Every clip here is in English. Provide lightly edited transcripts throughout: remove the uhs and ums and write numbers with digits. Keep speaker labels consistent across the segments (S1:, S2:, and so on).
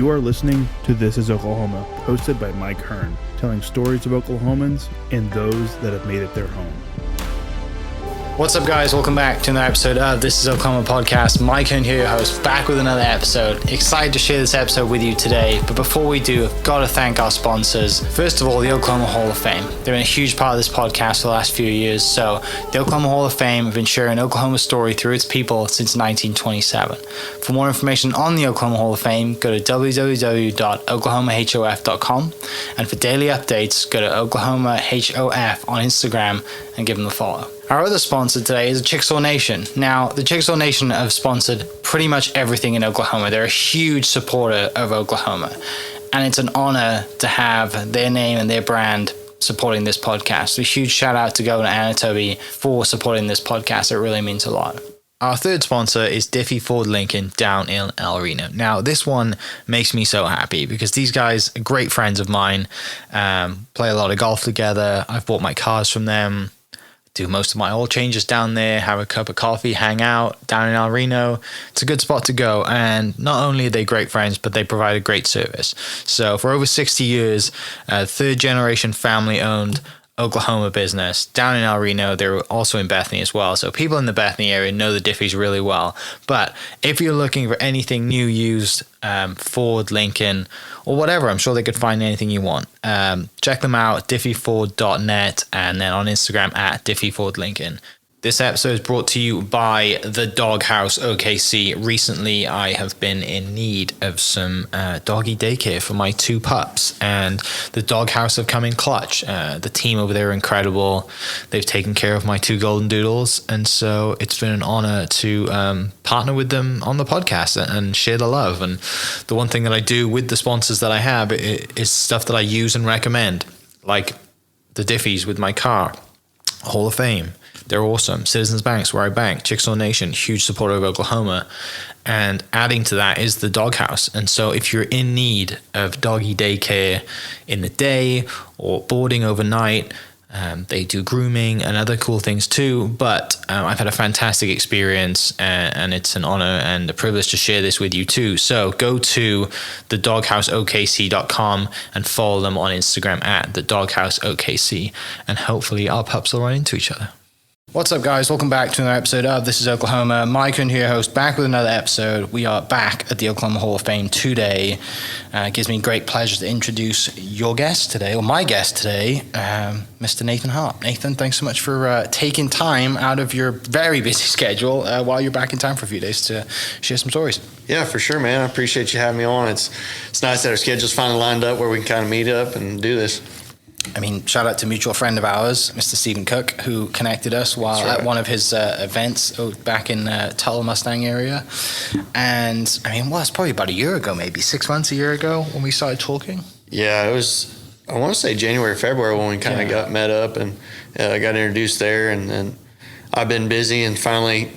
S1: You are listening to This is Oklahoma, hosted by Mike Hearn, telling stories of Oklahomans and those that have made it their home.
S2: What's up, guys? Welcome back to another episode of This is Oklahoma podcast. Mike Hearn here, your host, back with another episode. Excited to share this episode with you today, but before we do, I've got to thank our sponsors. First of all, the Oklahoma Hall of Fame. They've been a huge part of this podcast for the last few years. So the Oklahoma Hall of Fame have been sharing Oklahoma's story through its people since 1927. For more information on the Oklahoma Hall of Fame, go to www.oklahomahof.com. And for daily updates, go to Oklahoma HOF on Instagram and give them a follow. Our other sponsor today is Chickasaw Nation. Now, the Chickasaw Nation have sponsored pretty much everything in Oklahoma. They're a huge supporter of Oklahoma, and it's an honor to have their name and their brand supporting this podcast. So a huge shout out to Governor Anatobi for supporting this podcast. It really means a lot. Our third sponsor is Diffie Ford Lincoln down in El Reno. Now, this one makes me so happy because these guys are great friends of mine, play a lot of golf together. I've bought my cars from them, do most of my oil changes down there, have a cup of coffee, hang out down in El Reno. It's a good spot to go. And not only are they great friends, but they provide a great service. So for over 60 years, third generation family owned Oklahoma business down in El Reno. They're also in Bethany as well. So people in the Bethany area know the Diffies really well. But if you're looking for anything new, used, Ford, Lincoln, or whatever, I'm sure they could find anything you want. Check them out, diffieford.net, and then on Instagram at diffiefordlincoln. This episode is brought to you by the Doghouse OKC. Recently, I have been in need of some doggy daycare for my two pups, and the Doghouse have come in clutch. The team over there are incredible. They've taken care of my two golden doodles, and so it's been an honor to partner with them on the podcast and share the love. And the one thing that I do with the sponsors that I have is stuff that I use and recommend, like the Diffies with my car, Hall of Fame. They're awesome. Citizens Banks, where I bank. Chickasaw Nation, huge supporter of Oklahoma. And adding to that is the Doghouse. And so if you're in need of doggy daycare in the day or boarding overnight, they do grooming and other cool things too. But I've had a fantastic experience, and it's an honor and a privilege to share this with you too. So go to thedogHouseOKC.com and follow them on Instagram at thedogHouseOKC. And hopefully our pups will run into each other. What's up, guys? Welcome back to another episode of This is Oklahoma. Mike Hearn here, host, back with another episode. We are back at the Oklahoma Hall of Fame today. It gives me great pleasure to introduce your guest today, or my guest today, Mr. Nathan Harp. Nathan, thanks so much for taking time out of your very busy schedule while you're back in town for a few days to share some stories.
S3: Yeah, for sure, man. I appreciate you having me on. It's nice that our schedules finally lined up where we can kind of meet up and do this.
S2: I mean, shout out to a mutual friend of ours, Mr. Stephen Cook, who connected us while at one of his events back in Tuttle Mustang area. And I mean, it's probably about a year ago, maybe 6 months, a year ago when we started talking.
S3: Yeah, it was, I want to say January, February when we kind of got met up and got introduced there. And I've been busy, and finally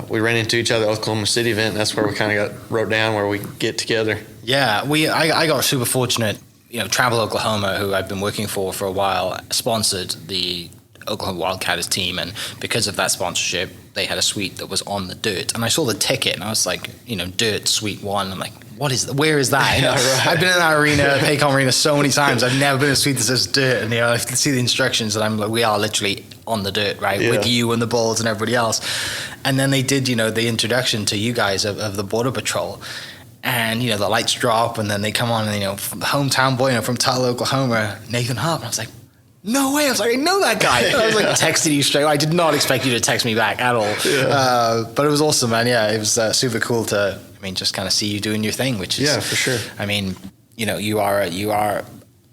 S3: we ran into each other at Oklahoma City event. And that's where we kind of wrote down where we get together. Yeah,
S2: I got super fortunate. You know, Travel Oklahoma, who I've been working for a while, sponsored the Oklahoma Wildcatters team, and because of that sponsorship, they had a suite that was on the dirt. And I saw the ticket, and I was like, dirt, suite 1. I'm like, where is that?
S3: Right.
S2: I've been in that arena, Paycom Arena, so many times. I've never been in a suite that says dirt, and I can see the instructions, and I'm like, we are literally on the dirt, right, with you and the Bulls and everybody else. And then they did, the introduction to you guys of the Border Patrol. And, the lights drop, and then they come on, and, the hometown boy, from Tuttle, Oklahoma, Nathan Harp. And I was like, no way. I was like, I know that guy. And I was like, texting you straight away. I did not expect you to text me back at all. Yeah. But it was awesome, man. Yeah, it was super cool to, just kind of see you doing your thing, which is.
S3: Yeah, for sure.
S2: You are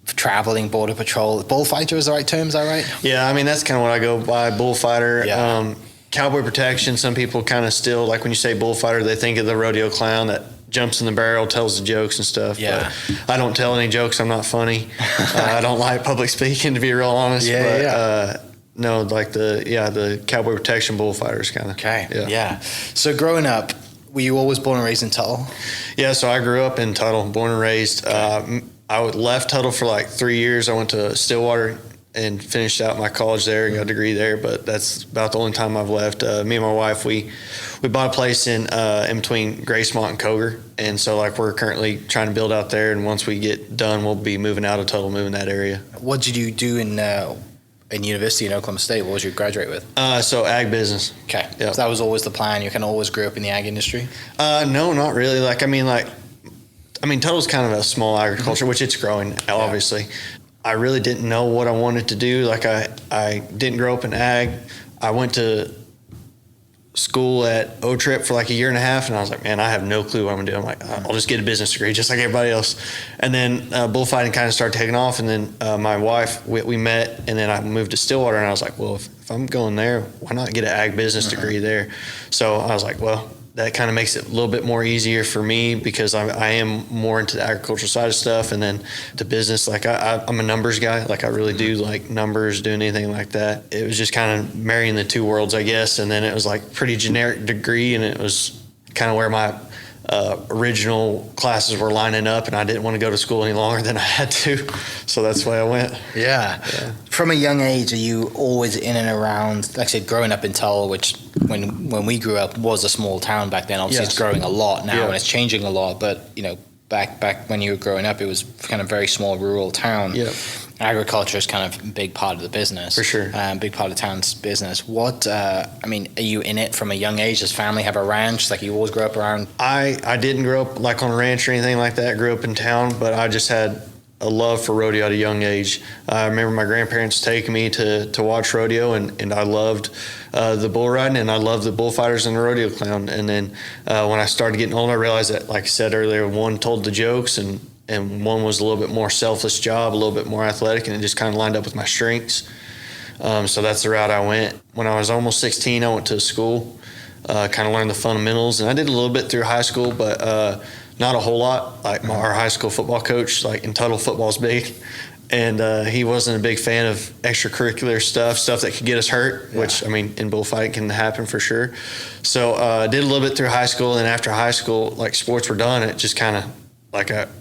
S2: traveling Border Patrol. Bullfighter is the right term, is that right?
S3: Yeah, that's kind of what I go by, bullfighter.
S2: Yeah.
S3: Cowboy protection. Some people kind of still, like when you say bullfighter, they think of the rodeo clown that jumps in the barrel, tells the jokes and stuff.
S2: Yeah.
S3: But I don't tell any jokes. I'm not funny. I don't like public speaking, to be real honest. No, like the cowboy protection bullfighters kind of.
S2: Okay. Yeah. So growing up, were you always born and raised in Tuttle?
S3: Yeah. So I grew up in Tuttle, born and raised. I left Tuttle for like 3 years. I went to Stillwater and finished out my college there and got a degree there, but that's about the only time I've left. Me and my wife, we bought a place in between Gracemont and Coger, and so like we're currently trying to build out there, and once we get done, we'll be moving out of Tuttle, moving that area.
S2: What did you do in university in Oklahoma State? What was you graduate with?
S3: So ag business.
S2: Okay.
S3: Yep.
S2: So that was always the plan. You kind of always grew up in the ag industry?
S3: No, not really. Tuttle's kind of a small agriculture, which it's growing, obviously. I really didn't know what I wanted to do. Like I didn't grow up in ag. I went to school at O-Trip for like a year and a half, and I was like, man, I have no clue what I'm gonna do. I'm like, I'll just get a business degree just like everybody else. And then bullfighting kind of started taking off, and then my wife, we met, and then I moved to Stillwater, and I was like, well, if I'm going there, why not get an ag business degree there? So I was like, well, that kind of makes it a little bit more easier for me because I am more into the agricultural side of stuff, and then the business, like I'm a numbers guy. Like I really do like numbers, doing anything like that. It was just kind of marrying the two worlds, I guess. And then it was like pretty generic degree, and it was kind of where my original classes were lining up, and I didn't want to go to school any longer than I had to. So that's why I went.
S2: Yeah. From a young age, are you always in and around, like I said, growing up in Tuttle, which when we grew up was a small town back then. Obviously, It's growing a lot now, and it's changing a lot. But, back when you were growing up, it was kind of very small rural town.
S3: Yeah.
S2: Agriculture is kind of a big part of the business.
S3: For sure.
S2: Big part of town's business. Are you in it from a young age? Does family have a ranch? Like you always grew up around?
S3: I didn't grow up like on a ranch or anything like that. I grew up in town, but I just had a love for rodeo at a young age. I remember my grandparents taking me to watch rodeo, and I loved the bull riding, and I loved the bullfighters and the rodeo clown. And then when I started getting older, I realized that, like I said earlier, one told the jokes, and one was a little bit more selfless job, a little bit more athletic, and it just kind of lined up with my strengths. So that's the route I went. When I was almost 16, I went to school, kind of learned the fundamentals, and I did a little bit through high school, but not a whole lot. Like our high school football coach, like in Tuttle, football's big, and he wasn't a big fan of extracurricular stuff that could get us hurt, which, in bullfighting can happen for sure. So I did a little bit through high school, and after high school, like sports were done, it just kind of,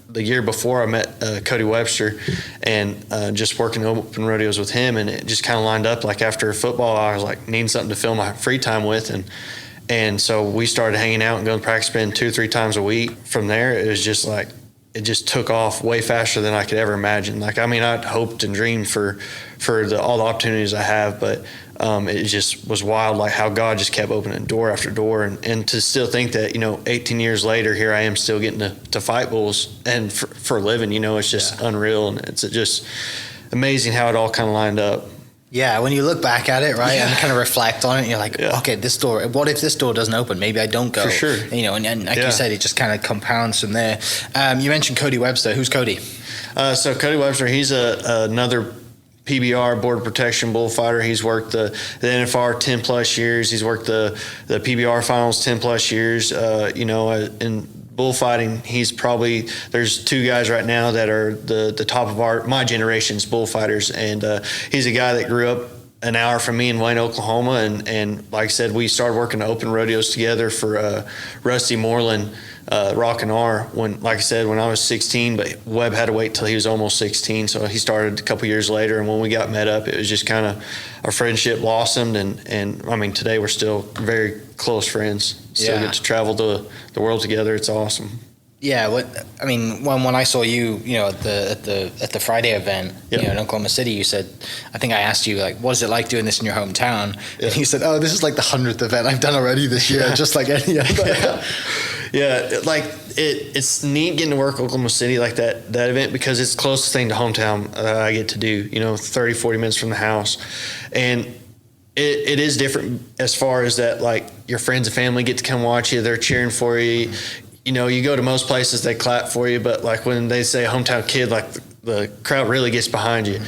S3: the year before I met Cody Webster, and just working open rodeos with him, and it just kind of lined up. Like after football, I was like needing something to fill my free time with, and so we started hanging out and going to practice spend 2 or 3 times a week. From there, it was just like it just took off way faster than I could ever imagine. I'd hoped and dreamed for all the opportunities I have, but it just was wild, like how God just kept opening door after door, and to still think that 18 years later, here I am still getting to fight bulls and for a living. It's just unreal, and it's just amazing how it all kind of lined up.
S2: Yeah, when you look back at it, right, and kind of reflect on it, you're like, okay, what if this door doesn't open? Maybe I don't go.
S3: For sure.
S2: And like you said, it just kind of compounds from there. You mentioned Cody Webster. Who's Cody?
S3: So Cody Webster, he's another PBR, Border Protection bullfighter. He's worked the NFR 10 plus years. He's worked the PBR finals 10 plus years. In bullfighting, there's 2 guys right now that are the top of my generation's bullfighters, and he's a guy that grew up an hour from me in Wayne, Oklahoma, and like I said, we started working the open rodeos together for Rusty Moreland, Rock and R, when I was 16, but Webb had to wait till he was almost 16, so he started a couple years later, and when we got met up, it was just kind of our friendship blossomed, and today we're still very close friends. Still get to travel the world together. It's awesome. Yeah,
S2: when I saw you, at the Friday event, in Oklahoma City, you said, I think I asked you, like, what is it like doing this in your hometown? Yeah. And you said, oh, this is like the 100th event I've done already this year, just like any other.
S3: It's neat getting to work Oklahoma City like that event, because it's the closest thing to hometown I get to do, 30, 40 minutes from the house. And it is different as far as that, like, your friends and family get to come watch you. They're cheering for you. You go to most places, they clap for you, but like when they say hometown kid, like the crowd really gets behind you.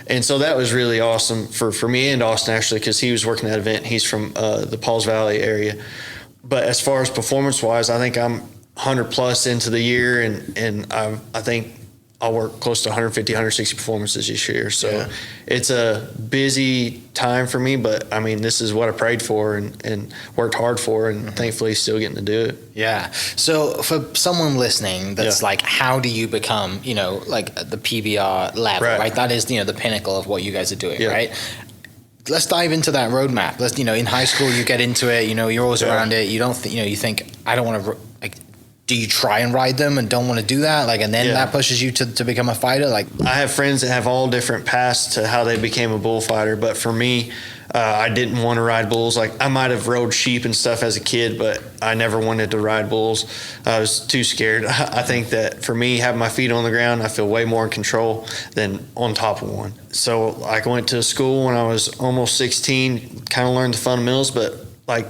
S3: And so that was really awesome for me and Austin, actually, because he was working that event. He's from the Pauls Valley area. But as far as performance-wise, I think I'm 100 plus into the year, and I think I'll work close to 150, 160 performances this year. So it's a busy time for me, but I mean, this is what I prayed for and worked hard for, and thankfully still getting to do it.
S2: Yeah. So for someone listening that's like, how do you become, like the PBR level, right? That is, the pinnacle of what you guys are doing, right? Let's dive into that roadmap. Let's, in high school, you get into it, you're always around it. You don't, you think, I don't want to, like, do you try and ride them and don't want to do that? Like, and then that pushes you to become a fighter? Like,
S3: I have friends that have all different paths to how they became a bullfighter, but for me, I didn't want to ride bulls. Like, I might have rode sheep and stuff as a kid, but I never wanted to ride bulls. I was too scared. I think that for me, having my feet on the ground, I feel way more in control than on top of one. So like, I went to school when I was almost 16, kind of learned the fundamentals, but like,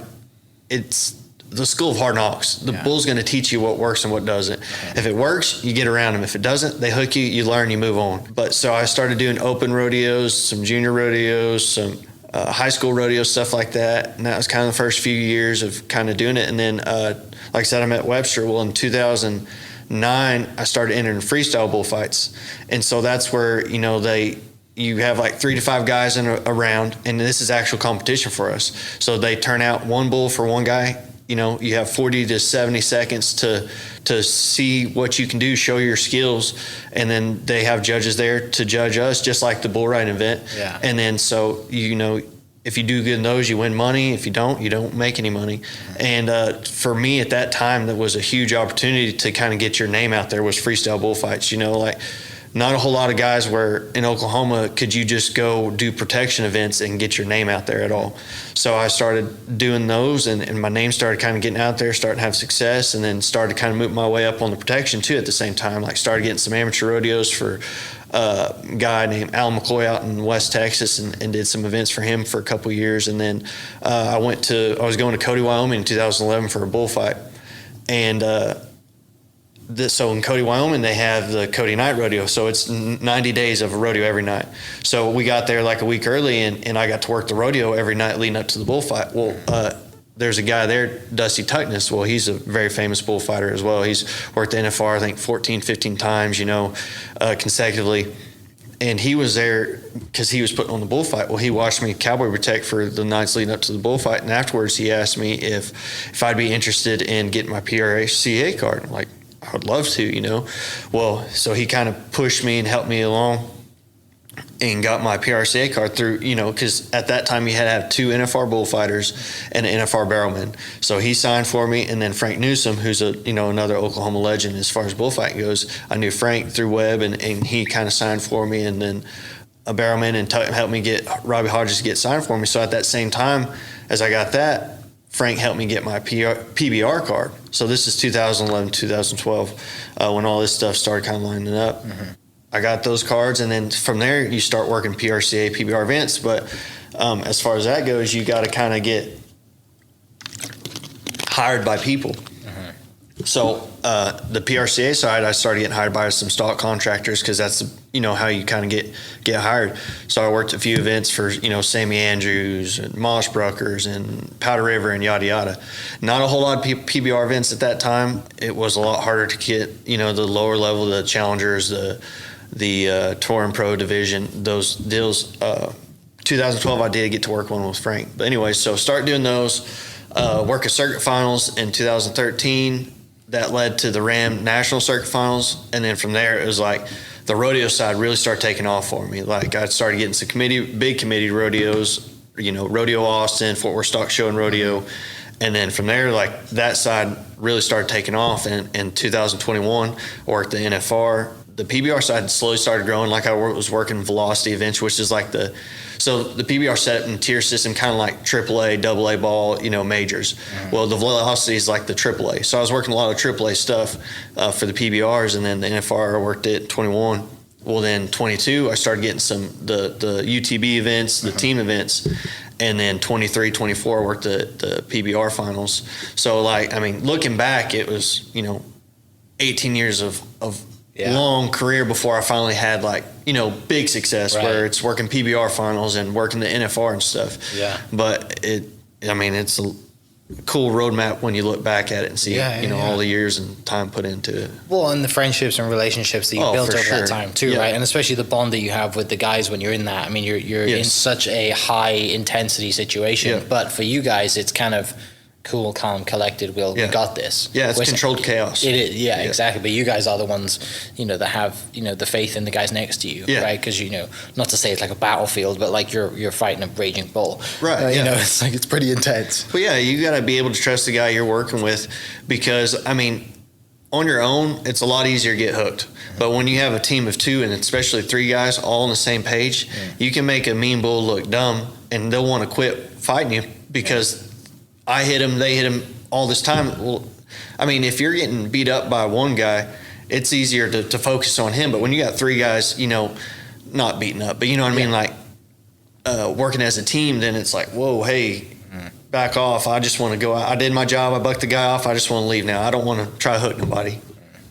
S3: it's the school of hard knocks. The bull's going to teach you what works and what doesn't. If it works, you get around them. If it doesn't, they hook you, you learn, you move on. But so I started doing open rodeos, some junior rodeos, some high school rodeo, stuff like that. And that was kind of the first few years of kind of doing it. And then, like I said, I met Webster. Well, in 2009, I started entering freestyle bullfights. And so that's where, you have like 3 to 5 guys in a round, and this is actual competition for us. So they turn out one bull for one guy. You have 40 to 70 seconds to see what you can do, show your skills, and then they have judges there to judge us, just like the bull riding event.
S2: Yeah.
S3: And then so if you do good in those, you win money. If you don't make any money. And for me at that time, that was a huge opportunity to kind of get your name out there. Was freestyle bullfights. Like, not a whole lot of guys where in Oklahoma could you just go do protection events and get your name out there at all. So I started doing those, and my name started kind of getting out there, starting to have success, and then started kind of moving my way up on the protection too at the same time. Like, started getting some amateur rodeos for a guy named Alan McCoy out in West Texas, and did some events for him for a couple of years. And then I was going to Cody, Wyoming in 2011 for a bullfight. And so in Cody, Wyoming, they have the Cody Night Rodeo. So it's 90 days of a rodeo every night. So we got there like a week early, and I got to work the rodeo every night leading up to the bullfight. Well, there's a guy there, Dusty Tuckness. Well, he's a very famous bullfighter as well. He's worked the NFR, I think, 14, 15 times, consecutively. And he was there because he was putting on the bullfight. Well, he watched me Cowboy protect for the nights leading up to the bullfight. And afterwards, he asked me if I'd be interested in getting my PRCA card. I'm like, I would love to, Well, so he kind of pushed me and helped me along and got my PRCA card through, because at that time you had to have 2 NFR bullfighters and an NFR barrelman. So he signed for me, and then Frank Newsom, who's another Oklahoma legend as far as bullfighting goes. I knew Frank through Webb, and he kind of signed for me, and then a barrelman and helped me get Robbie Hodges to get signed for me. So at that same time as I got that, Frank helped me get my PBR card. So this is 2011, 2012, when all this stuff started kind of lining up. Mm-hmm. I got those cards, and then from there you start working PRCA, PBR events. But as far as that goes, you got to kind of get hired by people. Mm-hmm. So the PRCA side, I started getting hired by some stock contractors, because that's how you kind of get hired. So I worked a few events for Sammy Andrews and Mossbruckers and Powder River and yada yada. Not a whole lot of PBR events at that time. It was a lot harder to get the lower level, the challengers, the Tour and Pro division, those deals. 2012 I did get to work one with Frank. But anyway, so start doing those, work at circuit finals in 2013. That led to the Ram National Circuit Finals, and then from there it was like the rodeo side really started taking off for me. Like, I started getting some big committee rodeos, Rodeo Austin, Fort Worth Stock Show and Rodeo, and then from there, like, that side really started taking off. And in 2021, I worked the NFR. The PBR side slowly started growing. Like, I was working velocity events, which is like so the PBR set up in tier system, kind of like AAA, AA ball, majors. Mm-hmm. Well, the velocity is like the AAA. So I was working a lot of AAA stuff for the PBRs, and then the NFR I worked at 21. Well, then 22, I started getting some the UTB events, the team events, and then 23, 24, I worked the PBR finals. So, like, I mean, looking back, it was 18 years of long career before I finally had, like, big success, right, where it's working PBR finals and working the NFR and stuff. Yeah. But it's cool roadmap when you look back at it and see all the years and time put into it.
S2: Well, and the friendships and relationships that you built over that time too, right? And especially the bond that you have with the guys when you're in that. I mean, you're in such a high intensity situation, but for you guys, it's kind of cool, calm, collected. We got this.
S3: Yeah, it's controlled chaos.
S2: It is, exactly. But you guys are the ones, that have, the faith in the guys next to you, right? Because, not to say it's like a battlefield, but like you're fighting a raging bull.
S3: Right.
S2: It's like, it's pretty intense.
S3: But yeah, you got to be able to trust the guy you're working with because, I mean, on your own, it's a lot easier to get hooked. But when you have a team of 2 and especially 3 guys all on the same page, you can make a mean bull look dumb and they'll want to quit fighting you because I hit him, they hit him all this time. Well, I mean, if you're getting beat up by one guy, it's easier to focus on him. But when you got 3 guys, not beating up, but you know what I mean? Like working as a team, then it's like, whoa, hey, back off. I just want to go out. I did my job. I bucked the guy off. I just want to leave now. I don't want to try to hook nobody.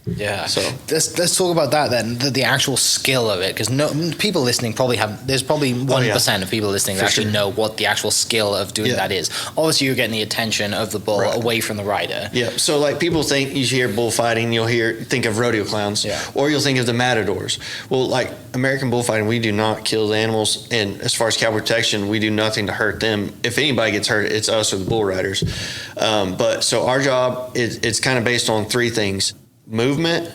S2: Yeah.
S3: So
S2: let's talk about that then, the actual skill of it, because people listening there's probably 1% of people listening that actually know what the actual skill of doing that is. Obviously, you're getting the attention of the bull away from the rider.
S3: Yeah. So like people think you hear bullfighting, think of rodeo clowns, or you'll think of the matadors. Well, like American bullfighting, we do not kill the animals, and as far as cowboy protection, we do nothing to hurt them. If anybody gets hurt, it's us or the bull riders. But so our job it's kind of based on 3 things. Movement,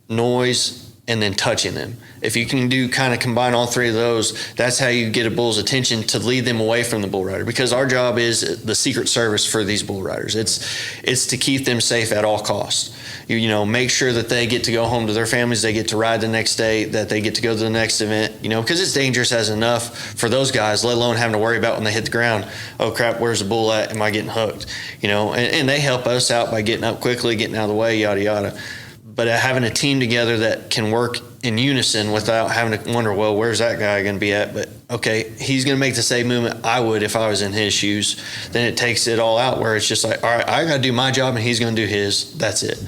S3: noise, and then touching them. If you can combine all 3 of those, that's how you get a bull's attention to lead them away from the bull rider. Because our job is the secret service for these bull riders. It's to keep them safe at all costs. You make sure that they get to go home to their families, they get to ride the next day, that they get to go to the next event, because it's dangerous as enough for those guys, let alone having to worry about when they hit the ground, oh crap, where's the bull at? Am I getting hooked? And they help us out by getting up quickly, getting out of the way, yada, yada. But having a team together that can work in unison without having to wonder, well, where's that guy going to be at? But okay, he's going to make the same movement I would if I was in his shoes. Then it takes it all out where it's just like, all right, I got to do my job and he's going to do his. That's it.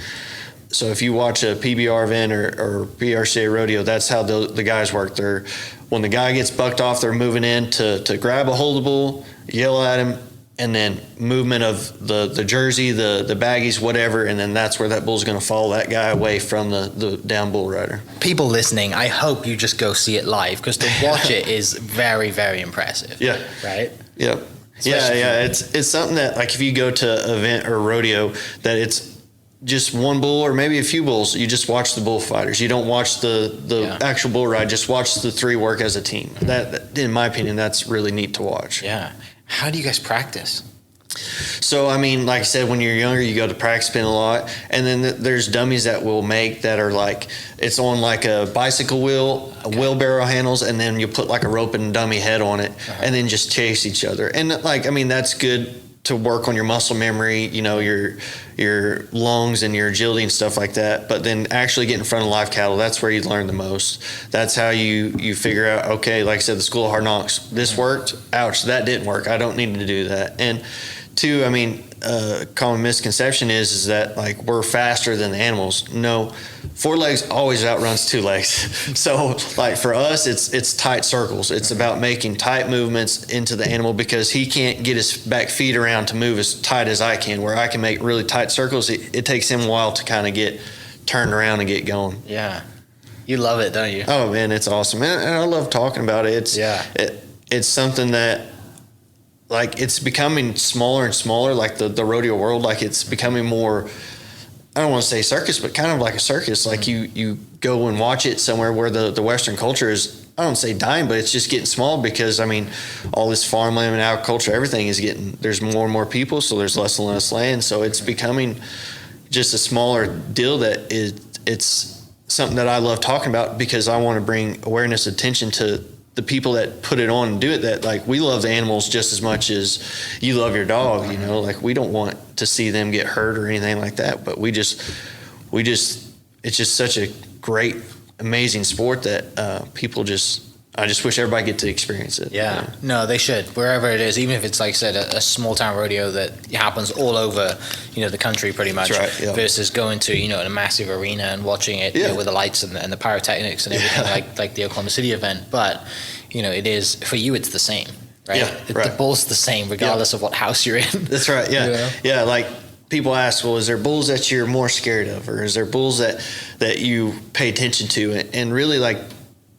S3: So if you watch a PBR event or PRCA rodeo, that's how the guys work. When the guy gets bucked off, they're moving in to grab a hold of the bull, yell at him, and then movement of the jersey, the baggies, whatever, and then that's where that bull's going to follow that guy away from the down bull rider.
S2: People listening, I hope you just go see it live because to watch it is very, very impressive.
S3: Yeah.
S2: Right?
S3: Yep. Yeah. It's something that, like, if you go to an event or rodeo, that it's just one bull or maybe a few bulls, you just watch the bullfighters. You don't watch the actual bull ride. Just watch the 3 work as a team. That, in my opinion, that's really neat to watch.
S2: Yeah. How do you guys practice?
S3: So, I mean, like I said, when you're younger, you go to practice pin a lot. And then there's dummies that we'll make that are like, it's on like a bicycle wheel, wheelbarrow handles, and then you put like a rope and dummy head on it, and then just chase each other. And like, I mean, that's good to work on your muscle memory, your lungs and your agility and stuff like that. But then actually get in front of live cattle, that's where you learn the most. That's how you figure out, okay, like I said, the school of hard knocks, this worked, ouch, that didn't work, I don't need to do that. And 2, I mean, common misconception is that like we're faster than the animals. No, 4 legs always outruns 2 legs. So like for us, it's tight circles. It's about making tight movements into the animal because he can't get his back feet around to move as tight as I can, where I can make really tight circles. It takes him a while to kind of get turned around and get going.
S2: Yeah. You love it, don't you?
S3: Oh man, it's awesome. And I love talking about it. It's something that, like, it's becoming smaller and smaller, like the rodeo world. Like, it's becoming more, I don't want to say circus, but kind of like a circus. Like, you go and watch it somewhere where the Western culture is, I don't say dying, but it's just getting small because, I mean, all this farmland and agriculture, everything is there's more and more people, so there's less and less land. So it's becoming just a smaller deal it's something that I love talking about because I want to bring awareness, attention to the people that put it on and do it, that like we love the animals just as much as you love your dog, like we don't want to see them get hurt or anything like that, but we just it's just such a great, amazing sport that I just wish everybody get to experience it.
S2: Yeah. No, they should, wherever it is, even if it's, like I said, a small town rodeo that happens all over, the country pretty much.
S3: That's right, yeah.
S2: Versus going to, a massive arena and watching it with the lights and the pyrotechnics and everything like the Oklahoma City event. But, it is, for you, it's the same. right?
S3: Yeah, right.
S2: The bull's the same regardless of what house you're in.
S3: That's right. Yeah.
S2: You know?
S3: Yeah. Like people ask, well, is there bulls that you're more scared of, or is there bulls that you pay attention to? And really, like,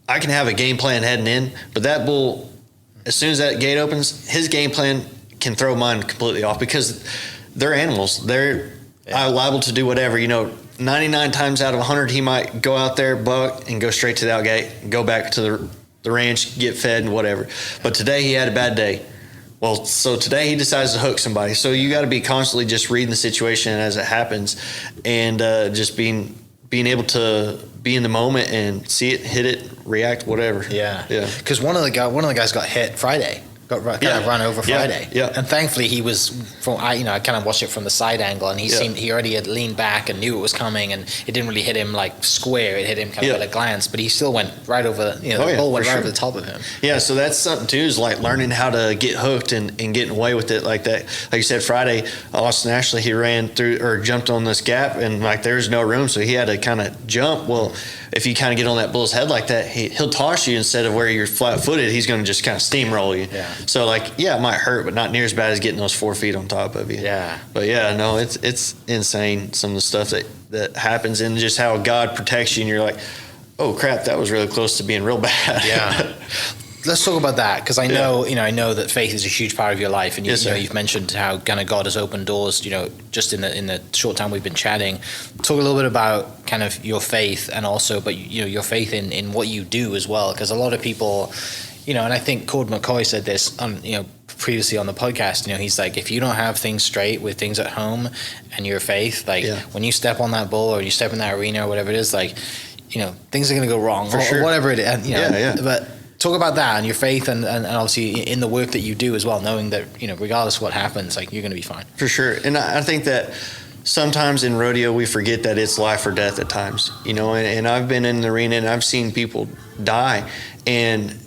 S3: I can have a game plan heading in, but that bull, as soon as that gate opens, his game plan can throw mine completely off because they're animals. They're liable to do whatever. 99 times out of 100, he might go out there, buck, and go straight to the out gate and go back to the ranch, get fed and whatever. But today he had a bad day. Well, so today he decides to hook somebody. So you got to be constantly just reading the situation as it happens, and just being able to be in the moment and see it, hit it, react, whatever.
S2: Yeah. Because one of the guys got hit Friday. Got run over Friday.
S3: Yeah.
S2: And thankfully he was I kind of watched it from the side angle, and he already had leaned back and knew it was coming, and it didn't really hit him like square. It hit him kind of at a glance, but he still went right over. The bull went right over the top of him. Yeah.
S3: So that's something too, is like learning how to get hooked and getting away with it like that. Like you said, Friday, Austin Ashley, he ran through or jumped on this gap, and like there's no room, so he had to kind of jump. Well, if you kind of get on that bull's head like that, he'll toss you instead of where you're flat-footed. He's going to just kind of steamroll you.
S2: Yeah.
S3: So like, it might hurt, but not near as bad as getting those 4 feet on top of you.
S2: Yeah.
S3: But yeah, no, it's insane, some of the stuff that happens, and just how God protects you, and you're like, oh crap, that was really close to being real bad.
S2: Yeah. Let's talk about that, because I know that faith is a huge part of your life, and you've mentioned how kind of God has opened doors, just in the short time we've been chatting. Talk a little bit about kind of your faith, and also, but your faith in what you do as well, because a lot of people, and I think Cord McCoy said this on previously on the podcast. He's like, if you don't have things straight with things at home and your faith, like when you step on that bull or you step in that arena or whatever it is, like things are going to go wrong or whatever it is. But talk about that and your faith, and obviously in the work that you do as well, knowing that regardless of what happens, like you're going to be fine. For sure.
S3: And I think that sometimes in rodeo we forget that it's life or death at times, and I've been in the arena and I've seen people die, and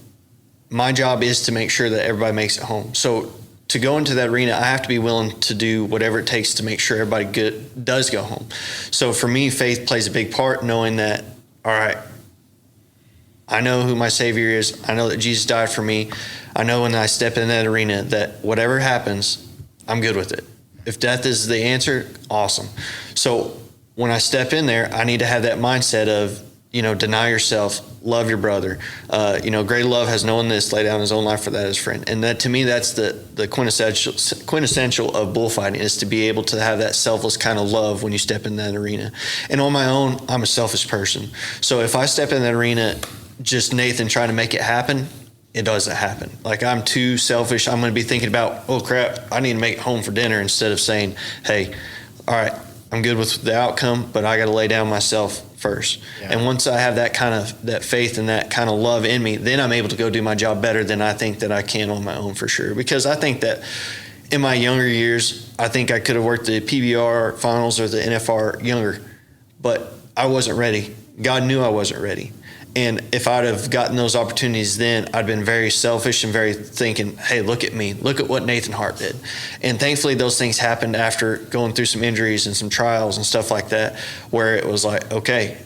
S3: my job is to make sure that everybody makes it home. So to go into that arena, I have to be willing to do whatever it takes to make sure everybody does go home. So for me, faith plays a big part, knowing that, all right, I know who my Savior is. I know that Jesus died for me. I know when I step in that arena that whatever happens, I'm good with it. If death is the answer, awesome. So when I step in there, I need to have that mindset of, deny yourself, love your brother. Great love has no one this, lay down his own life for that his friend. And that, to me, that's the quintessential of bullfighting, is to be able to have that selfless kind of love when you step in that arena. And on my own, I'm a selfish person. So if I step in that arena, just Nathan trying to make it happen, it doesn't happen. Like, I'm too selfish. I'm going to be thinking about, oh crap, I need to make it home for dinner, instead of saying, hey, all right, I'm good with the outcome, but I got to lay down myself first. Yeah. And once I have that faith and that kind of love in me, then I'm able to go do my job better than I think that I can on my own, for sure. Because I think that in my younger years, I think I could have worked the PBR finals or the NFR younger, but I wasn't ready. God knew I wasn't ready. And if I'd have gotten those opportunities then, I'd been very selfish and very thinking, hey, look at me. Look at what Nathan Harp did. And thankfully, those things happened after going through some injuries and some trials and stuff like that, where it was like, okay,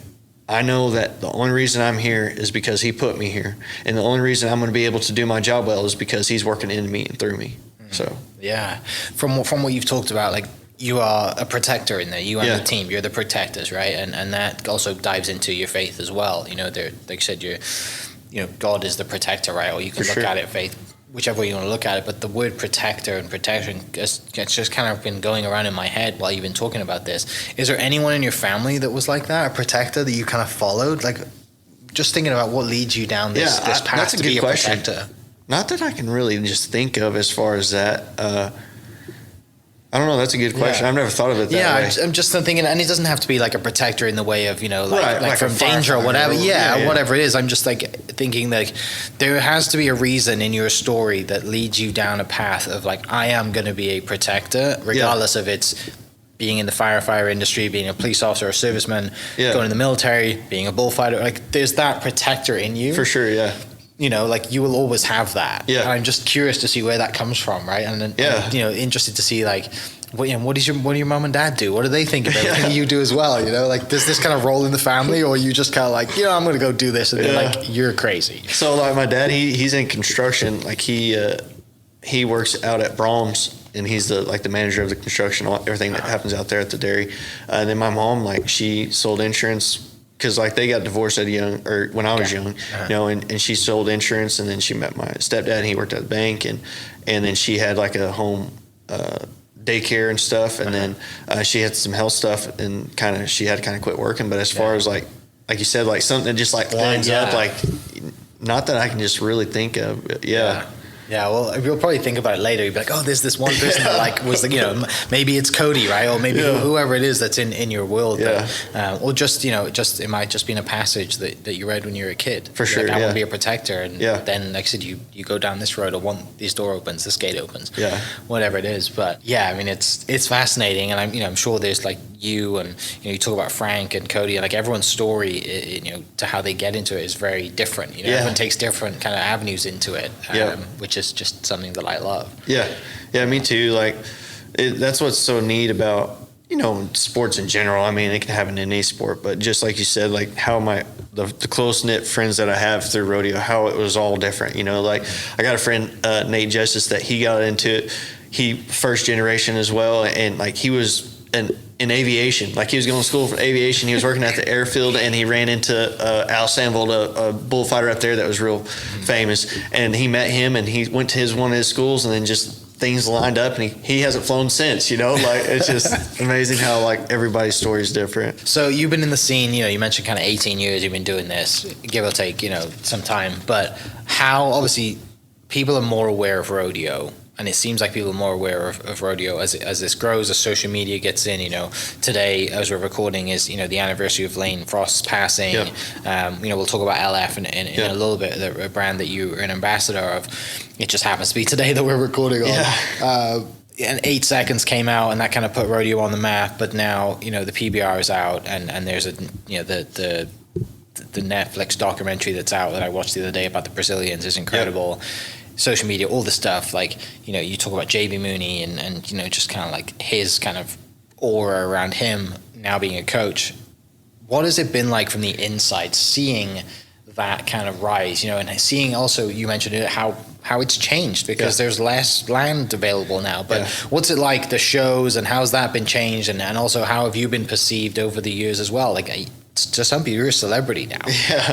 S3: I know that the only reason I'm here is because he put me here. And the only reason I'm going to be able to do my job well is because he's working in me and through me. Mm-hmm. So, yeah. From what you've talked about, like, you are a protector in there. You and the team, you're the protectors, right? And that also dives into your faith as well. Like you said, God is the protector, right? Or you can look at it, faith, whichever way you want to look at it. But the word protector and protection, it's just kind of been going around in my head while you've been talking about this. Is there anyone in your family that was like that, a protector that you kind of followed? Like, just thinking about what leads you down this path that's to be a protector. Not that I can really just think of as far as that. I don't know. That's a good question. I've never thought of it that way. Yeah, I'm just thinking, and it doesn't have to be like a protector in the way of, like from danger or whatever. Whatever it is. I'm just like thinking like there has to be a reason in your story that leads you down a path of like, I am going to be a protector, regardless of it's being in the firefighter industry, being a police officer or serviceman, going in the military, being a bullfighter. Like, there's that protector in you. For sure, yeah. Like, you will always have that. Yeah. And I'm just curious to see where that comes from, right? And then, interested to see, like, what do your mom and dad do? What do they think about it? What do you do as well? Like, does this kind of roll in the family, or you just kind of like, I'm going to go do this, and they're like, you're crazy. So, like, my dad, he's in construction. Like, he he works out at Brahms, and he's the manager of the construction, everything that happens out there at the dairy. And then my mom, like, she sold insurance because like they got divorced when I was young, and she sold insurance, and then she met my stepdad, and he worked at the bank, and then she had like a home daycare and stuff, and then she had some health stuff, and she had to quit working. But as far as like you said, like something that just like lines up, like not that I can just really think of.
S2: Yeah, well, you'll probably think about it later. You'll be like, oh, there's this one person that like was, maybe it's Cody, right? Or maybe whoever it is that's in your world.
S3: Yeah.
S2: Or just, it might just be in a passage that you read when you were a kid.
S3: For sure,
S2: like, I want to be a protector. And then, like I said, you go down this road, or this door opens, this gate opens.
S3: Yeah.
S2: Whatever it is. But yeah, I mean, it's fascinating. And I'm sure there's like you and, you talk about Frank and Cody, and like everyone's story, to how they get into it is very different. Everyone takes different kind of avenues into it, which is just something that I love. Yeah, me too. Like that's what's so neat about sports in general. I mean, it can happen in any sport, but just like you said, like how the close knit friends that I have through rodeo, how it was all different. Like I got a friend, Nate Justice, that he got into it. He first generation as well, and like he was in aviation. Like he was going to school for aviation. He was working at the airfield, and he ran into Al Sanvold, a bullfighter up there that was real famous. And he met him, and he went to one of his schools, and then just things lined up, and he hasn't flown since. Like it's just amazing how like everybody's story is different. So you've been in the scene. You mentioned kind of 18 years you've been doing this, give or take. Some time. But how obviously people are more aware of rodeo. And it seems like people are more aware of rodeo as this grows, as social media gets in. Today, as we're recording, is the anniversary of Lane Frost's passing. We'll talk about LF in a little bit, the brand that you are an ambassador of. It just happens to be today that we're recording on. And 8 Seconds came out, and that kind of put rodeo on the map. But now, the PBR is out, and there's the Netflix documentary that's out that I watched the other day about the Brazilians is incredible. Yeah. Social media, all the stuff, like, you talk about JB Mooney and just kind of like his kind of aura around him now being a coach. What has it been like from the inside, seeing that kind of rise, and seeing also, you mentioned it, how it's changed because there's less land available now, but what's it like, the shows, and how's that been changed, and also how have you been perceived over the years as well? Like, to some people, you're a celebrity now,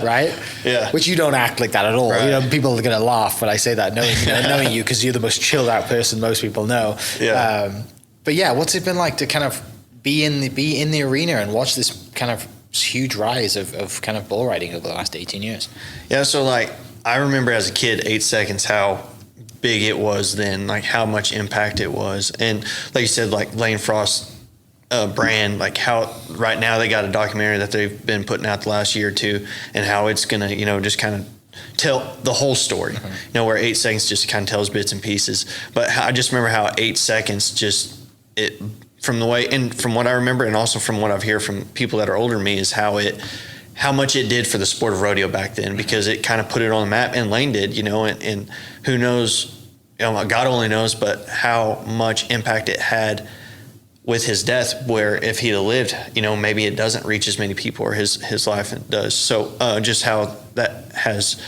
S2: right? Yeah. Which you don't act like that at all. Right. People are going to laugh when I say that, knowing you, because you're the most chilled out person most people know. Yeah. But yeah, what's it been like to kind of be in the arena and watch this kind of huge rise of kind of bull riding over the last 18 years? Yeah.
S3: So like, I remember as a kid, 8 Seconds, how big it was then, like how much impact it was. And like you said, like Lane Frost, brand, like how right now they got a documentary that they've been putting out the last year or two, and how it's gonna just kind of tell the whole story. Where 8 Seconds just kind of tells bits and pieces, but I just remember how 8 Seconds just from the way, and from what I remember, and also from what I've heard from people that are older than me, is how much it did for the sport of rodeo back then, because it kind of put it on the map, and Lane did, and who knows, God only knows, but how much impact it had with his death, where if he'd have lived, maybe it doesn't reach as many people, or his life does. So just how that has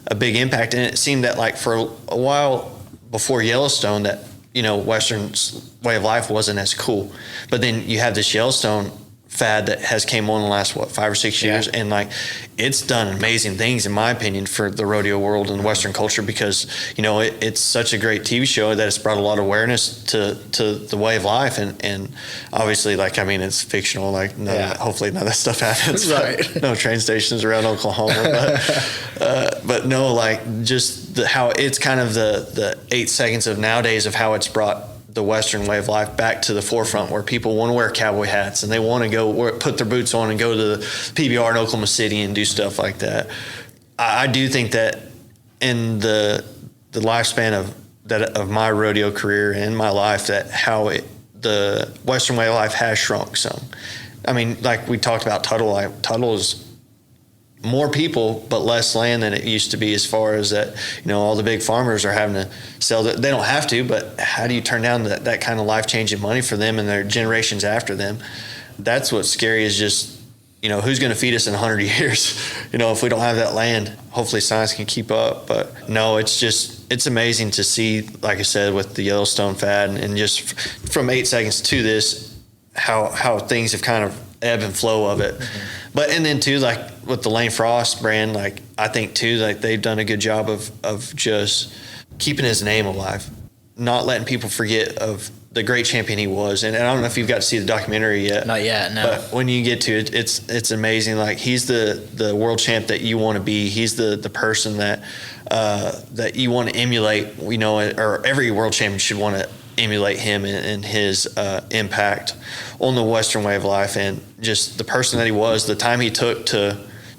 S3: a big impact. And it seemed that like for a while before Yellowstone, that, Western's way of life wasn't as cool. But then you have this Yellowstone fad that has came on in the last 5 or 6 years, and like it's done amazing things, in my opinion, for the rodeo world and Western culture, because it's such a great TV show that it's brought a lot of awareness to the way of life, and obviously, like, I mean, it's fictional, like hopefully none of that stuff happens, right? No train stations around Oklahoma, but no, like just how it's kind of the 8 Seconds of nowadays, of how it's brought the Western way of life back to the forefront, where people want to wear cowboy hats, and they want to go put their boots on and go to the PBR in Oklahoma City and do stuff like that. I do think that in the lifespan of my rodeo career and my life, that how the Western way of life has shrunk some. I mean, like we talked about Tuttle. Tuttle is more people but less land than it used to be, as far as that, all the big farmers are having to sell that. They don't have to, but how do you turn down that kind of life-changing money for them and their generations after them? That's what's scary, is just, who's going to feed us in 100 years, if we don't have that land. Hopefully science can keep up, but no, it's just it's amazing to see, like I said, with the Yellowstone fad, and just from 8 seconds to this, how things have kind of ebb and flow of it. But and then too, like with the Lane Frost brand, like I think too, like they've done a good job of just keeping his name alive, not letting people forget of the great champion he was. And I don't know if you've got to see the documentary yet.
S2: Not yet, no.
S3: But when you get to it, it's amazing. Like he's the world champ that you want to be. He's the person that you want to emulate. You know, or every world champion should want to emulate him and his impact on the Western way of life, and just the person that he was, the time he took to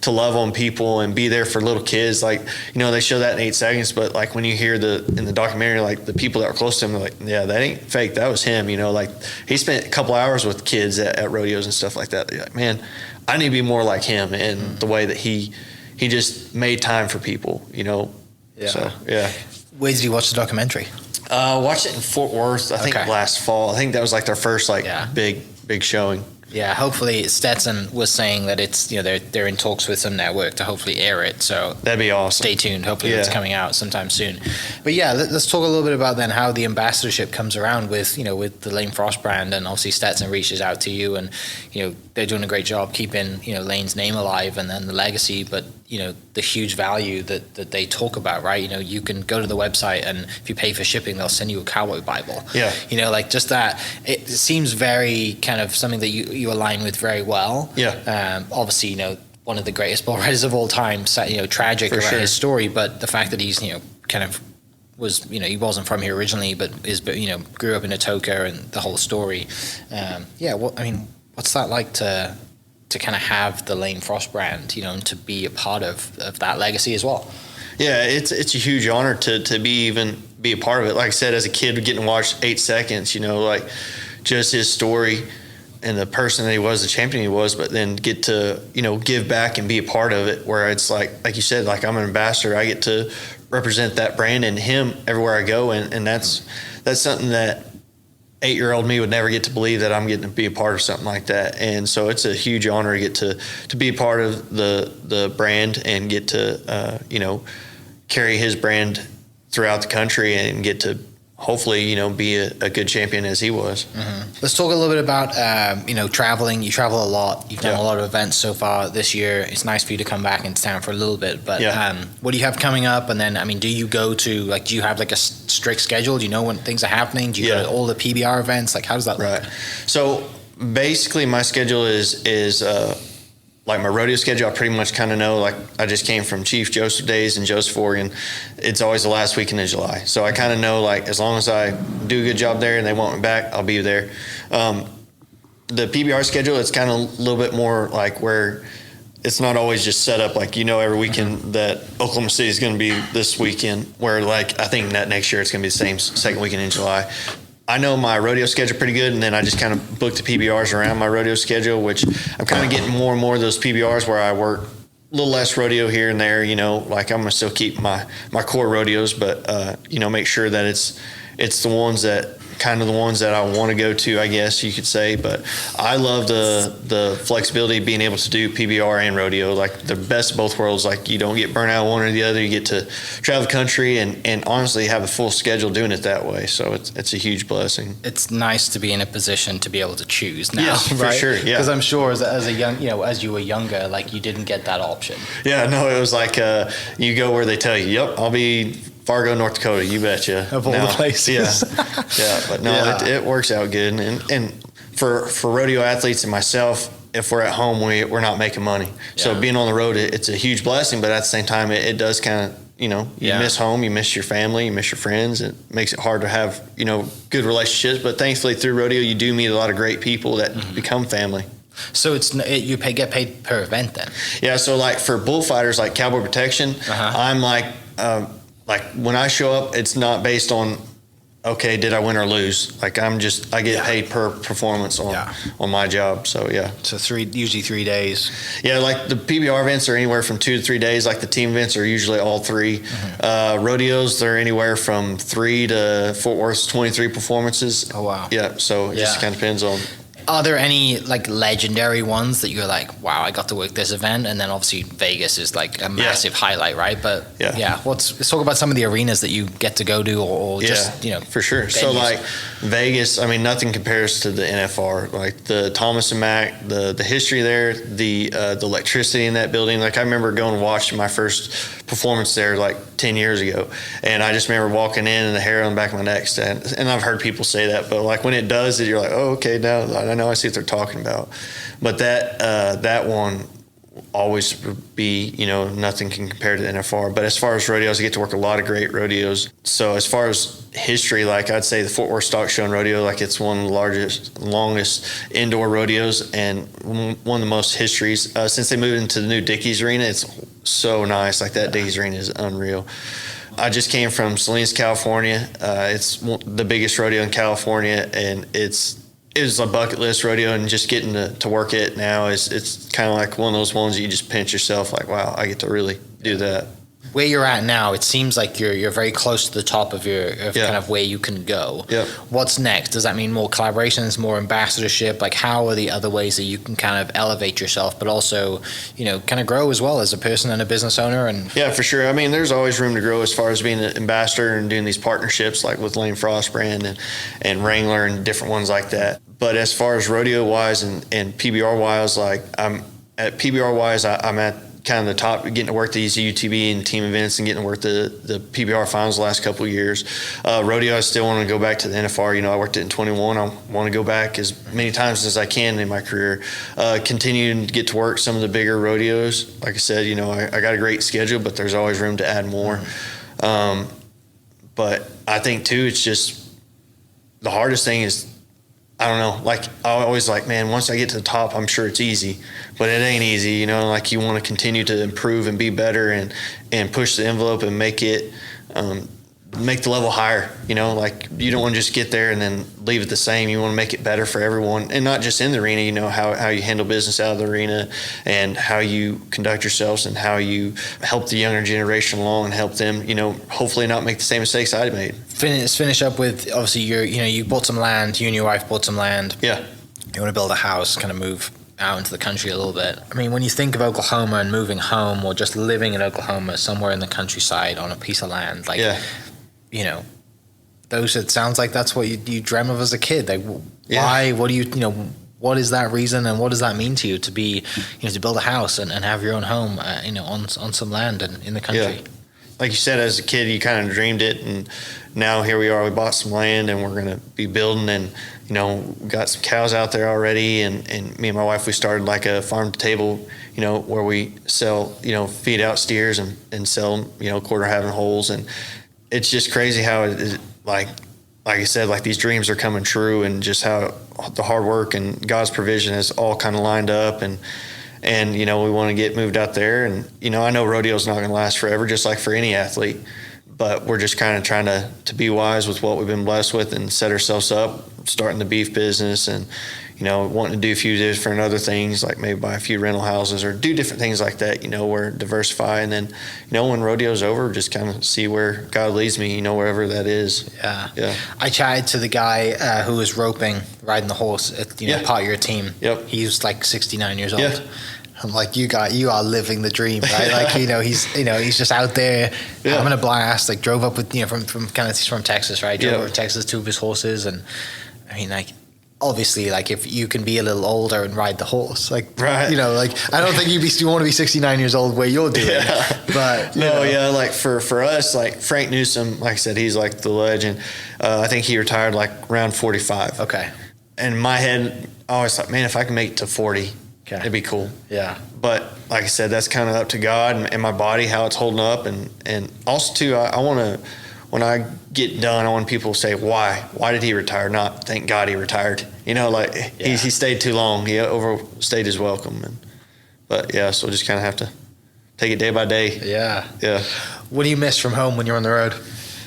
S3: love on people and be there for little kids. Like, you know, they show that in 8 seconds, but like when you hear in the documentary, like the people that were close to him, they're like, yeah, that ain't fake. That was him. You know, like he spent a couple hours with kids at rodeos and stuff like that. They're like, man, I need to be more like him, and the way that he just made time for people, you know?
S2: Yeah.
S3: So, yeah.
S2: Where did you watch the documentary?
S3: Watched it in Fort Worth, I think last fall. I think that was like their first big showing.
S2: Yeah, hopefully Stetson was saying that it's, you know, they're in talks with some network to hopefully air it. So
S3: that'd be awesome.
S2: Stay tuned. Hopefully it's coming out sometime soon. But yeah, let's talk a little bit about then how the ambassadorship comes around with, you know, with the Lane Frost brand, and obviously Stetson reaches out to you, and, you know, they're doing a great job keeping, you know, Lane's name alive and then the legacy, but, you know, the huge value that they talk about, right? You know, you can go to the website, and if you pay for shipping, they'll send you a Cowboy Bible.
S3: Yeah.
S2: You know, like just that, it seems very kind of something that you align with very well.
S3: Yeah.
S2: Obviously, you know, one of the greatest bull riders of all time, you know, tragic about his story, but the fact that he's, you know, kind of was, you know, he wasn't from here originally, but you know, grew up in Atoka and the whole story. What's that like to kind of have the Lane Frost brand, you know, and to be a part of that legacy as well?
S3: Yeah, it's a huge honor to be a part of it. Like I said, as a kid, getting to watch 8 seconds, you know, like just his story and the person that he was, the champion he was, but then get to, you know, give back and be a part of it, where it's like you said, like I'm an ambassador. I get to represent that brand and him everywhere I go. And that's something that 8-year-old me would never get to believe, that I'm getting to be a part of something like that. And so it's a huge honor to get to be a part of the brand and get to, you know, carry his brand throughout the country and get to hopefully, you know, be a good champion as he was.
S2: Mm-hmm. Let's talk a little bit about, you know, traveling. You travel a lot. You've done a lot of events so far this year. It's nice for you to come back into town for a little bit, but what do you have coming up? And then, I mean, do you have like a strict schedule? Do you know when things are happening? Do you go to all the PBR events? Like, how does that look?
S3: Right. So basically my schedule is like my rodeo schedule, I pretty much kind of know. Like I just came from Chief Joseph Days in Joseph, Oregon. It's always the last weekend of July. So I kind of know, like, as long as I do a good job there and they want me back, I'll be there. The PBR schedule, it's kind of a little bit more like where it's not always just set up like, you know, every weekend that Oklahoma City is going to be this weekend, where like I think that next year it's going to be the same second weekend in July. I know my rodeo schedule pretty good, and then I just kind of book the PBRs around my rodeo schedule, which I'm kind of getting more and more of those PBRs where I work a little less rodeo here and there, you know, like I'm going to still keep my core rodeos, but, you know, make sure that it's the ones that I want to go to, I guess you could say. But I love the flexibility of being able to do PBR and rodeo, like the best of both worlds. Like you don't get burnt out one or the other. You get to travel the country and honestly have a full schedule doing it that way. So it's a huge blessing. It's
S2: nice to be in a position to be able to choose now.
S3: Yeah, for sure. Yeah,
S2: because I'm sure as a young, you know, as you were younger, like you didn't get that option.
S3: Yeah, no, it was like you go where they tell you. Yep, I'll be Fargo, North Dakota, you betcha.
S2: Of all the places.
S3: Yeah, but no, it works out good. And for rodeo athletes and myself, if we're at home, we're not making money. Yeah. So being on the road, it's a huge blessing, but at the same time, it does kind of, you know, you miss home, you miss your family, you miss your friends. It makes it hard to have, you know, good relationships. But thankfully, through rodeo, you do meet a lot of great people that become family.
S2: So you get paid per event then? Yeah.
S3: So like for bullfighters, like Cowboy Protection, I'm like when I show up, it's not based on, okay, did I win or lose? Like I get paid per performance on my job. So yeah.
S2: So usually 3 days.
S3: Yeah, like the PBR events are anywhere from 2 to 3 days. Like the team events are usually all 3. Rodeos, they're anywhere from 3 to Fort Worth's 23 performances.
S2: Oh wow.
S3: Yeah. So it just kind of depends on.
S2: Are there any like legendary ones that you're like, wow, I got to work this event? And then obviously Vegas is like a massive highlight, right? But let's talk about some of the arenas that you get to go to, or just,
S3: for sure. Venues. So like Vegas, I mean, nothing compares to the NFR. Like the Thomas and Mack, the history there, the electricity in that building. Like I remember going and watching my first performance there like 10 years ago, and I just remember walking in and the hair on the back of my neck stand. And I've heard people say that, but like when it does it, you're like, oh, okay, now I know, I see what they're talking about. But that one always be, nothing can compare to the NFR. But as far as rodeos, I get to work a lot of great rodeos. So as far as history, like I'd say the Fort Worth Stock Show and Rodeo, like it's one of the longest indoor rodeos and one of the most histories. Since they moved into the new Dickies Arena, it's so nice. Like that Dickies Arena is unreal. I just came from Salinas, California. It's the biggest rodeo in California, and it was a bucket list rodeo, and just getting to work it now it's kind of like one of those ones that you just pinch yourself like, wow, I get to really do that.
S2: Where you're at now, it seems like you're very close to the top of kind of where you can go.
S3: Yep.
S2: What's next? Does that mean more collaborations, more ambassadorship? Like how are the other ways that you can kind of elevate yourself, but also, kind of grow as well as a person and a business owner? And
S3: yeah, for sure. I mean, there's always room to grow as far as being an ambassador and doing these partnerships like with Lane Frost brand and Wrangler and different ones like that. But as far as rodeo wise and PBR wise, like I'm at PBR wise, I'm at kind of the top, getting to work these UTB and team events and getting to work the PBR finals the last couple of years. Rodeo, I still want to go back to the NFR. I worked it in 21. I want to go back as many times as I can in my career. Continue to get to work some of the bigger rodeos. Like I said, I got a great schedule, but there's always room to add more. But I think too, it's just the hardest thing is, I don't know, like I always like, man, once I get to the top, I'm sure it's easy, but it ain't easy, like you want to continue to improve and be better and push the envelope and make it, make the level higher, like you don't want to just get there and then leave it the same. You want to make it better for everyone, and not just in the arena, how you handle business out of the arena and how you conduct yourselves and how you help the younger generation along and help them, hopefully not make the same mistakes I made.
S2: Finish up with, obviously you bought some land, you and your wife bought some land.
S3: Yeah.
S2: You want to build a house, kind of move out into the country a little bit. I mean, when you think of Oklahoma and moving home or just living in Oklahoma, somewhere in the countryside on a piece of land, like, it sounds like that's what you dream of as a kid. Like, why? What do you, what is that reason, and what does that mean to you to be, to build a house and have your own home, on some land and in the country?
S3: Yeah. Like you said, as a kid, you kind of dreamed it, and now here we are. We bought some land, and we're going to be building, and we got some cows out there already. And me and my wife, we started like a farm to table, where we sell, feed out steers and sell them, quarter having holes, and it's just crazy how it is, like I said, like these dreams are coming true, and just how the hard work and God's provision is all kind of lined up, and we want to get moved out there. And I know rodeo's not going to last forever, just like for any athlete, but we're just kind of trying to be wise with what we've been blessed with and set ourselves up, starting the beef business, and wanting to do a few different other things, like maybe buy a few rental houses or do different things like that, where diversify. And then, when rodeo's over, just kind of see where God leads me, wherever that is.
S2: Yeah. I chatted to the guy who was riding the horse at, part of your team.
S3: Yep.
S2: He was like 69 years old.
S3: Yeah.
S2: I'm like, you are living the dream, right? Like, he's just out there having a blast. Like, drove up with, from Texas, right? Drove over to Texas, 2 of his horses. And I mean, like, obviously, like, if you can be a little older and ride the horse, like,
S3: right.
S2: Like, I don't think you want to be 69 years old where you're doing it. But
S3: like for us, like Frank Newsom, like I said, he's like the legend. I think he retired like around 45.
S2: Okay.
S3: And in my head, I always thought, man, if I can make it to 40, it'd be cool.
S2: Yeah.
S3: But like I said, that's kind of up to God and my body, how it's holding up. And also too, I want to, when I get done, I want people to say, why did he retire? Not thank God he retired. He stayed too long. He overstayed his welcome. So just kind of have to take it day by day.
S2: Yeah.
S3: Yeah.
S2: What do you miss from home when you're on the road,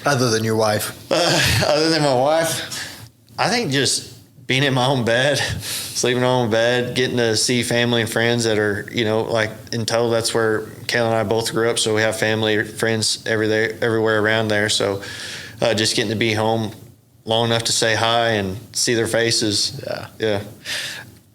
S2: other than your wife?
S3: Other than my wife, I think just being in my own bed, sleeping in my own bed, getting to see family and friends that are, like in Tuttle, that's where Kayla and I both grew up. So we have family, friends everywhere around there. So just getting to be home, long enough to say hi and see their faces. Yeah.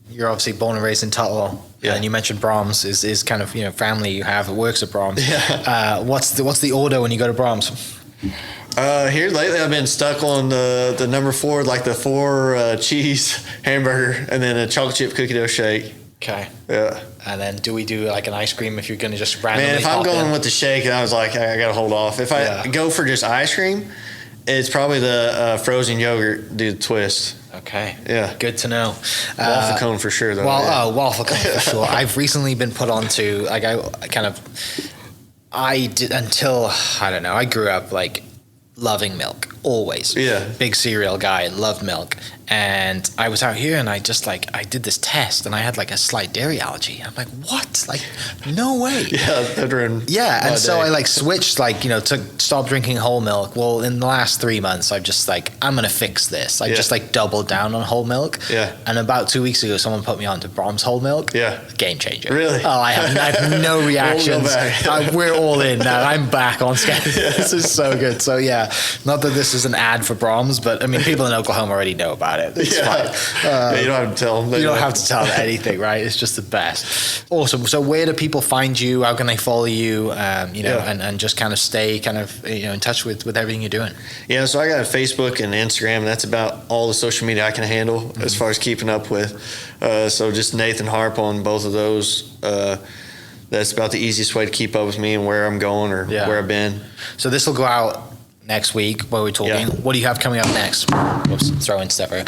S2: You're obviously born and raised in Tuttle, and you mentioned Brahms is kind of family you have that works at Brahms.
S3: Yeah.
S2: What's the order when you go to Brahms?
S3: Here lately, I've been stuck on the number 4, like the 4 cheese hamburger, and then a chocolate chip cookie dough shake.
S2: Okay.
S3: Yeah.
S2: And then do we do like an ice cream if you're going to just randomly?
S3: Man, if I'm going
S2: in?
S3: with the shake, I was like, I got to hold off. If I go for just ice cream, it's probably the frozen yogurt, do the twist.
S2: Okay.
S3: Yeah.
S2: Good to know.
S3: Waffle cone for sure, though.
S2: Waffle cone for sure. I've recently been put onto, like, I did until, I don't know, I grew up like loving milk, always.
S3: Yeah.
S2: Big cereal guy, loved milk. And I was out here and I just I did this test and I had like a slight dairy allergy. I'm like, what? Like, no way.
S3: Yeah.
S2: And so I switched, stopped drinking whole milk. Well, in the last 3 months, I've just I'm going to fix this. I just doubled down on whole milk.
S3: Yeah.
S2: And about 2 weeks ago, someone put me on to Brahms whole milk.
S3: Yeah.
S2: Game changer.
S3: Really?
S2: Oh, I have no reactions. We're all in now. I'm back on schedule. This is so good. So yeah, not that this is an ad for Brahms, but I mean, people in Oklahoma already know about it. It's fine.
S3: You don't have to tell them.
S2: You don't have to tell them anything, right? It's just the best. Awesome. So where do people find you? How can they follow you? And just kind of stay in touch with everything you're doing. Yeah.
S3: So I got a Facebook and Instagram. That's about all the social media I can handle as far as keeping up with. So just Nathan Harp on both of those. That's about the easiest way to keep up with me and where I'm going or where I've been.
S2: So this will go out next week while we're talking. Yeah. What do you have coming up next? Whoops, throw in stepper.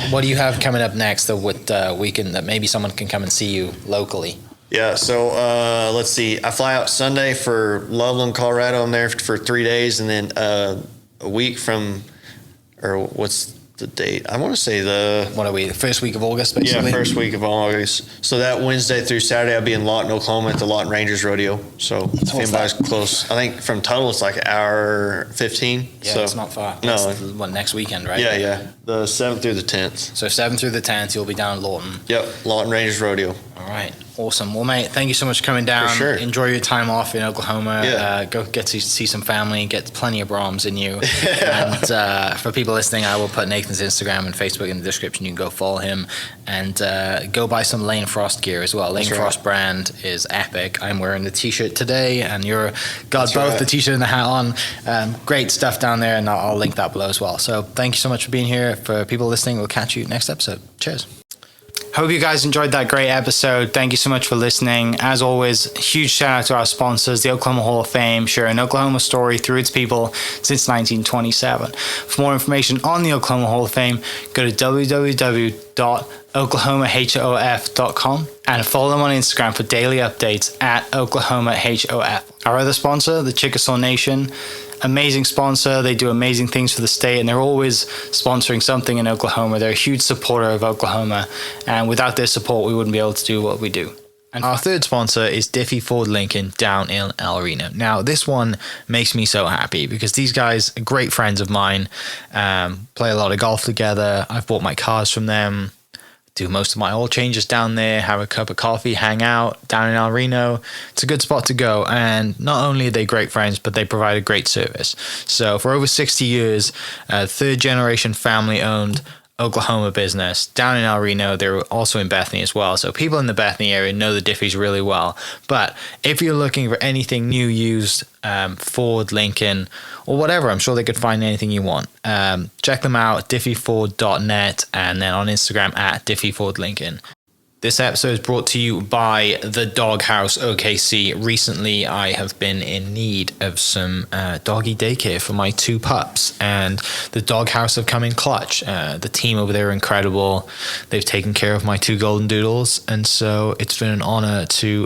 S2: What do you have coming up next that maybe someone can come and see you locally?
S3: Yeah, so let's see. I fly out Sunday for Loveland, Colorado. I'm there for 3 days, and then a week from, or what's the date? I want to say
S2: the first week of August, basically?
S3: Yeah, first week of August. So that Wednesday through Saturday, I'll be in Lawton, Oklahoma at the Lawton Rangers Rodeo. So if anybody's close, I think from Tuttle it's like an hour 15.
S2: Yeah, so it's not far.
S3: No.
S2: That's next weekend, right?
S3: Yeah. The 7th through the 10th.
S2: So 7th through the 10th, you'll be down at Lawton.
S3: Yep, Lawton Rangers Rodeo.
S2: All right. Awesome. Well, mate, thank you so much for coming down.
S3: For sure.
S2: Enjoy your time off in Oklahoma.
S3: Yeah.
S2: Go get to see some family, get plenty of Brahms in you. And for people listening, I will put Nathan's Instagram and Facebook in the description. You can go follow him and go buy some Lane Frost gear as well. Lane Frost brand is epic. I'm wearing the t-shirt today and you're got both the t-shirt and the hat on. Great stuff down there, and I'll link that below as well. So thank you so much for being here. For people listening, we'll catch you next episode. Cheers. Hope you guys enjoyed that great episode. Thank you so much for listening. As always, huge shout out to our sponsors, the Oklahoma Hall of Fame, sharing Oklahoma story through its people since 1927. For more information on the Oklahoma Hall of Fame, go to www.oklahomahof.com and follow them on Instagram for daily updates at oklahomahof. Our other sponsor, the Chickasaw Nation, amazing sponsor. They do amazing things for the state, and they're always sponsoring something in Oklahoma. They're a huge supporter of Oklahoma, and without their support, we wouldn't be able to do what we do. And our third sponsor is Diffie Ford Lincoln down in El Reno. Now, this one makes me so happy because these guys are great friends of mine, play a lot of golf together. I've bought my cars from them, do most of my oil changes down there, have a cup of coffee, hang out down in El Reno. It's a good spot to go. And not only are they great friends, but they provide a great service. So for over 60 years, third generation family owned Oklahoma business down in El Reno. They're also in Bethany as well. So people in the Bethany area know the Diffies really well. But if you're looking for anything new, used, Ford, Lincoln, or whatever, I'm sure they could find anything you want. Check them out, diffieford.net, and then on Instagram at diffiefordlincoln. This episode is brought to you by the Doghouse OKC. Recently, I have been in need of some doggy daycare for my 2 pups, and the Doghouse have come in clutch. The team over there are incredible. They've taken care of my 2 golden doodles, and so it's been an honor to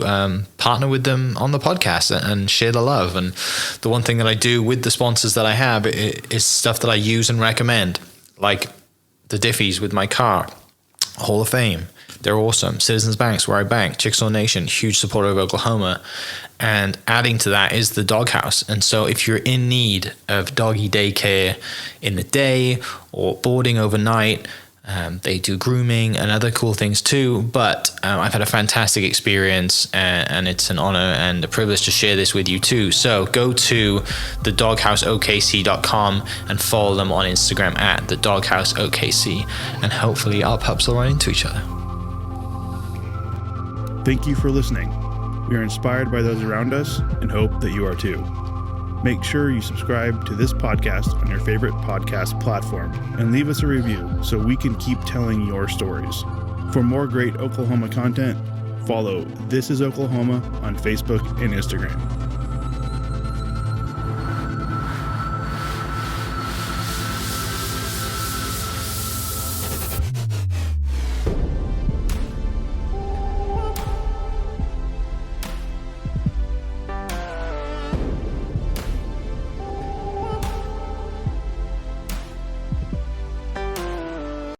S2: partner with them on the podcast and share the love. And the one thing that I do with the sponsors that I have is stuff that I use and recommend, like the Diffies with my car, Hall of Fame. They're awesome. Citizens Banks, where I bank. Chickasaw Nation, huge supporter of Oklahoma. And adding to that is the Doghouse. And so if you're in need of doggy daycare in the day or boarding overnight,
S4: They do grooming and other cool things too, but I've had a fantastic experience, and it's an honor and a privilege to share this with you too. So go to thedogHouseOKC.com and follow them on Instagram at thedogHouseOKC, and hopefully our pups will run into each other.
S1: Thank you for listening. We are inspired by those around us and hope that you are too. Make sure you subscribe to this podcast on your favorite podcast platform and leave us a review so we can keep telling your stories. For more great Oklahoma content, follow This Is Oklahoma on Facebook and Instagram.